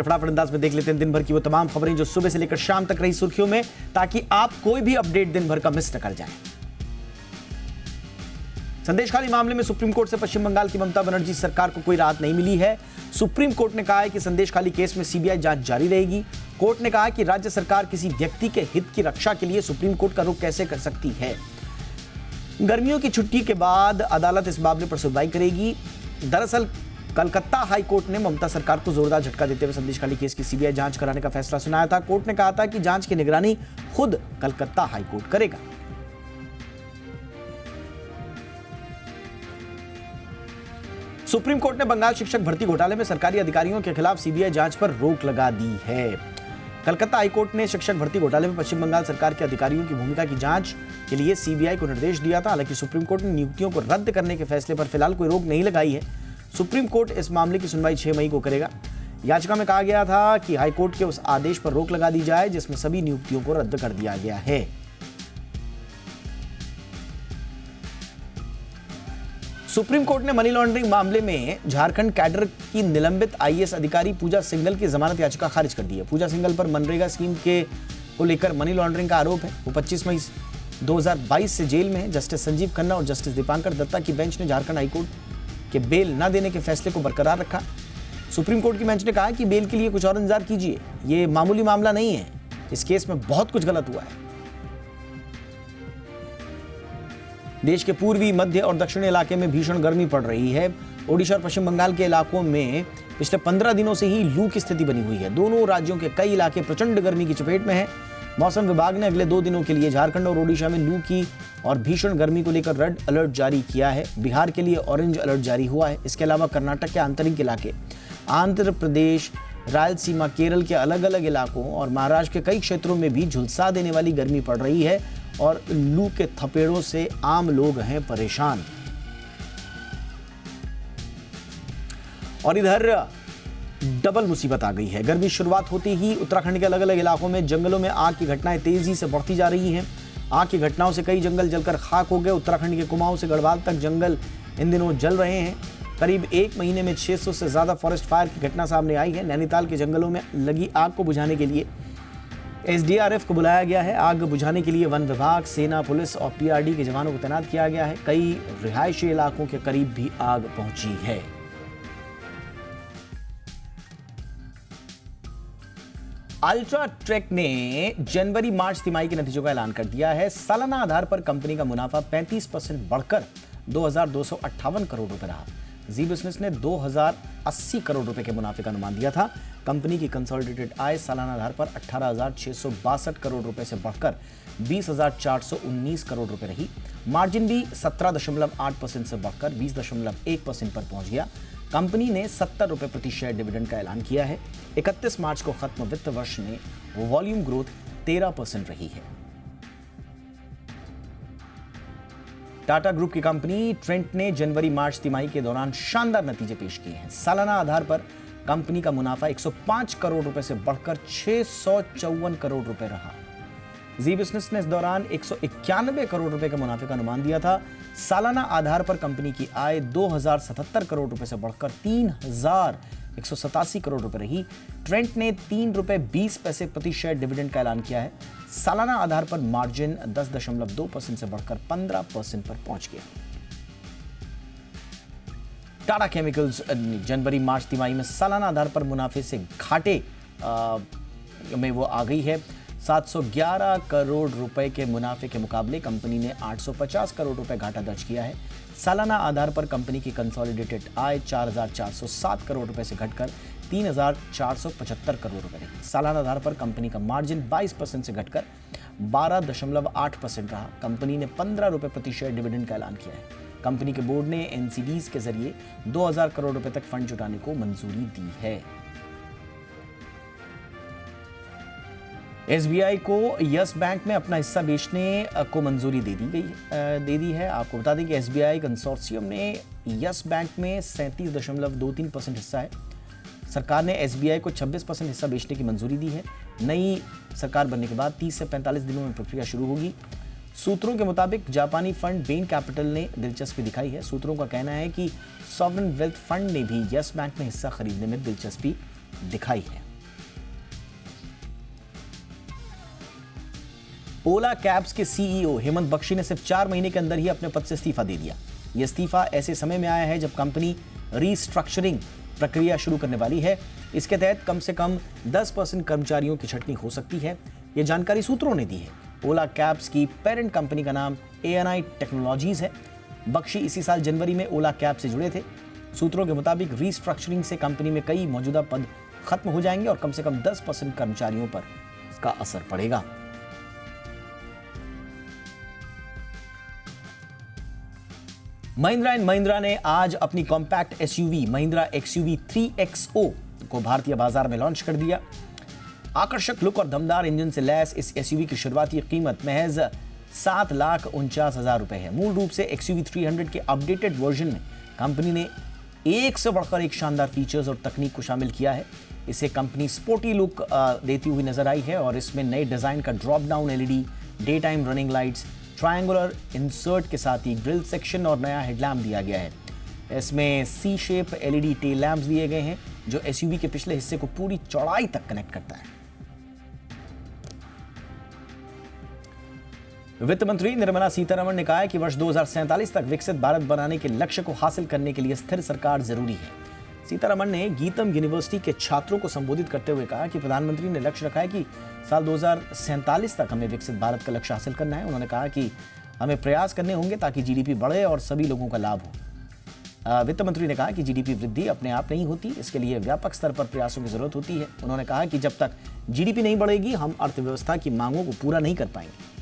फटाफट अंदाज में देख लेते हैं दिन भर की वो तमाम खबरें जो सुबह से लेकर शाम तक रही सुर्खियों में, ताकि आप कोई भी अपडेट दिन भर का मिस न कर जाएं। संदेशखाली मामले में सुप्रीम कोर्ट से पश्चिम बंगाल की ममता बनर्जी सरकार को कोई राहत नहीं मिली है। सुप्रीम कोर्ट ने कहा है कि संदेशखाली केस में सीबीआई जांच जारी रहेगी। कोर्ट ने कहा कि राज्य सरकार किसी व्यक्ति के हित की रक्षा के लिए सुप्रीम कोर्ट का रुख कैसे कर सकती है। गर्मियों की छुट्टी के बाद अदालत इस मामले पर सुनवाई करेगी। दरअसल कलकत्ता हाई कोर्ट ने ममता सरकार को जोरदार झटका देते हुए संदेशखाली केस की सीबीआई जांच कराने का फैसला सुनाया था। कोर्ट ने कहा था कि जांच की निगरानी खुद कलकत्ता हाई कोर्ट करेगा। सुप्रीम कोर्ट ने बंगाल शिक्षक भर्ती घोटाले में सरकारी अधिकारियों के खिलाफ सीबीआई जांच पर रोक लगा दी है। कलकत्ता हाईकोर्ट ने शिक्षक भर्ती घोटाले में पश्चिम बंगाल सरकार के अधिकारियों की भूमिका की जांच के लिए सीबीआई को निर्देश दिया था। हालांकि सुप्रीम कोर्ट ने नियुक्तियों को रद्द करने के फैसले पर फिलहाल कोई रोक नहीं लगाई है। सुप्रीम कोर्ट इस मामले की सुनवाई 6 मई को करेगा। याचिका में कहा गया था कि हाईकोर्ट के उस आदेश पर रोक लगा दी जाए जिसमें सभी नियुक्तियों को रद्द कर दिया गया है। सुप्रीम कोर्ट ने मनी लॉन्ड्रिंग मामले में झारखंड कैडर की निलंबित आईएएस अधिकारी पूजा सिंघल की जमानत याचिका खारिज कर दी है। पूजा सिंघल पर मनरेगा स्कीम को लेकर मनी लॉन्ड्रिंग का आरोप है। वो 25 मई 2022 से जेल में है। जस्टिस संजीव खन्ना और जस्टिस दीपांकर दत्ता की बेंच ने झारखंड हाईकोर्ट के बेल न देने के फैसले को बरकरार रखा। सुप्रीम कोर्ट की बेंच ने कहा कि बेल के लिए कुछ और इंतजार कीजिए, ये मामूली मामला नहीं है, इस केस में बहुत कुछ गलत हुआ है। देश के पूर्वी, मध्य और दक्षिणी इलाके में भीषण गर्मी पड़ रही है। ओडिशा और पश्चिम बंगाल के इलाकों में पिछले 15 दिनों से ही लू की स्थिति बनी हुई है। दोनों राज्यों के कई इलाके प्रचंड गर्मी की चपेट में हैं। मौसम विभाग ने अगले 2 दिनों के लिए झारखंड और ओडिशा में लू की और भीषण गर्मी को लेकर रेड अलर्ट जारी किया है। बिहार के लिए ऑरेंज अलर्ट जारी हुआ है। इसके अलावा कर्नाटक के आंतरिक इलाके, आंध्र प्रदेश, रायलसीमा, केरल के अलग अलग इलाकों और महाराष्ट्र के कई क्षेत्रों में भी झुलसा देने वाली गर्मी पड़ रही है और लू के थपेड़ों से आम लोग हैं परेशान। और इधर डबल मुसीबत आ गई है। गर्मी शुरुआत होते ही उत्तराखंड के अलग अलग इलाकों में जंगलों में आग की घटनाएं तेजी से बढ़ती जा रही हैं। आग की घटनाओं से कई जंगल जलकर खाक हो गए। उत्तराखंड के कुमाऊं से गढ़वाल तक जंगल इन दिनों जल रहे हैं। करीब 1 महीने में 600 से ज्यादा फॉरेस्ट फायर की घटना सामने आई है। नैनीताल के जंगलों में लगी आग को बुझाने के लिए एसडीआरएफ को बुलाया गया है। आग बुझाने के लिए वन विभाग, सेना, पुलिस और पीआरडी के जवानों को तैनात किया गया है। कई रिहायशी इलाकों के करीब भी आग पहुंची है। अल्ट्राटेक ने जनवरी मार्च तिमाही के नतीजों का ऐलान कर दिया है। सालाना आधार पर कंपनी का मुनाफा 35% बढ़कर 2258 करोड़ रुपए रहा। जी बिजनेस ने 2080 करोड़ रुपए के मुनाफे का अनुमान दिया था। कंपनी की कंसोलिडेटेड आय सालाना आधार पर 18,662 करोड़ रुपए से बढ़कर 20,419 करोड़ रुपए रही। मार्जिन भी 17.8% से बढ़कर 20.1% पर पहुंच गया। कंपनी ने 70 रुपए प्रति शेयर डिविडेंड का ऐलान किया है। 31 मार्च को खत्म वित्त वर्ष में वॉल्यूम ग्रोथ 13% रही है। टाटा ग्रुप की कंपनी ट्रेंट ने जनवरी मार्च तिमाही के दौरान शानदार नतीजे पेश किए हैं। सालाना आधार पर कंपनी का मुनाफा 105 करोड़ रुपए से बढ़कर 654 करोड़ रुपए रहा। जी बिजनेस ने इस दौरान 191 करोड़ रुपए के मुनाफे का अनुमान दिया था। सालाना आधार पर कंपनी की आय 2077 करोड़ रुपए से बढ़कर 3187 करोड़ रुपए रही। ट्रेंट ने 3 रुपए 20 पैसे प्रति शेयर डिविडेंड का ऐलान किया है। सालाना आधार पर मार्जिन 10.2% से बढ़कर 15% पर पहुंच गया। टाटा केमिकल्स जनवरी मार्च तिमाही में सालाना आधार पर मुनाफे से घाटे में वो आ गई है। 711 करोड़ रुपए के मुनाफे के मुकाबले कंपनी ने 850 करोड़ रुपए घाटा दर्ज किया है। सालाना आधार पर कंपनी की कंसोलिडेटेड आय 4,407 करोड़ रुपए से घटकर 3,475 करोड़ रुपए रही। सालाना आधार पर कंपनी का मार्जिन 22% से घटकर 12.8% रहा। कंपनी ने 15 रुपए प्रति शेयर डिविडेंड का ऐलान किया है। कंपनी के बोर्ड ने एनसीडीज के जरिए 2000 करोड़ रुपए तक फंड जुटाने को मंजूरी दी है। एसबीआई को यस बैंक में अपना हिस्सा बेचने को मंजूरी दे दी है। आपको बता दें कि एसबीआई कंसोर्शियम ने यस बैंक में 37.23% हिस्सा है। सरकार ने एसबीआई को 26% हिस्सा बेचने की मंजूरी दी है। नई सरकार बनने के बाद 30 से 45 दिनों में प्रक्रिया शुरू होगी। सूत्रों के मुताबिक जापानी फंड बेन कैपिटल ने दिलचस्पी दिखाई है। सूत्रों का कहना है कि सॉवरेन वेल्थ फंड ने भी यस बैंक में हिस्सा खरीदने में दिलचस्पी दिखाई है। ओला कैब्स के सीईओ हेमंत बख्शी ने सिर्फ 4 महीने के अंदर ही अपने पद से इस्तीफा दे दिया। यह इस्तीफा ऐसे समय में आया है जब कंपनी रीस्ट्रक्चरिंग प्रक्रिया शुरू करने वाली है। इसके तहत कम से कम 10% कर्मचारियों की छंटनी हो सकती है। यह जानकारी सूत्रों ने दी है। ओला कैब्स की पेरेंट कंपनी का नाम ANI टेक्नोलॉजीज है। बख्शी इसी साल जनवरी में ओला कैब से जुड़े थे। सूत्रों के मुताबिक रीस्ट्रक्चरिंग से कंपनी में कई मौजूदा पद खत्म हो जाएंगे और कम से कम 10% कर्मचारियों पर इसका असर पड़ेगा। महिंद्रा एंड महिंद्रा ने आज अपनी compact SUV Mahindra XUV 3XO को भारतीय बाजार में लॉन्च कर दिया। आकर्षक लुक और दमदार इंजन से लैस इस SUV की शुरुआती कीमत महज 7,49,000 रुपए है। मूल रूप से XUV 300 के अपडेटेड वर्जन में कंपनी ने एक से बढ़कर एक शानदार फीचर्स और तकनीक को शामिल किया है। इसे कंपनी स्पोर्टी लुक देती हुई नजर आई है और इसमें नए डिजाइन का drop down LED, day time running lights, triangular insert के साथ ही ग्रिल सेक्शन और नया हेडलैम्प दिया गया है। इसमें C shape LED tail lamps दिए गए हैं जो SUV के पिछले हिस्से को पूरी चौड़ाई तक कनेक्ट करता है। वित्त मंत्री निर्मला सीतारमण ने कहा है कि वर्ष 2047 तक विकसित भारत बनाने के लक्ष्य को हासिल करने के लिए स्थिर सरकार जरूरी है। सीतारमण ने गीतम यूनिवर्सिटी के छात्रों को संबोधित करते हुए कहा कि प्रधानमंत्री ने लक्ष्य रखा है कि साल 2047 तक हमें विकसित भारत का लक्ष्य हासिल करना है। उन्होंने कहा कि हमें प्रयास करने होंगे ताकि GDP बढ़े और सभी लोगों का लाभ हो। वित्त मंत्री ने कहा कि GDP वृद्धि अपने आप नहीं होती, इसके लिए व्यापक स्तर पर प्रयासों की जरूरत होती है। उन्होंने कहा कि जब तक GDP नहीं बढ़ेगी हम अर्थव्यवस्था की मांगों को पूरा नहीं कर पाएंगे।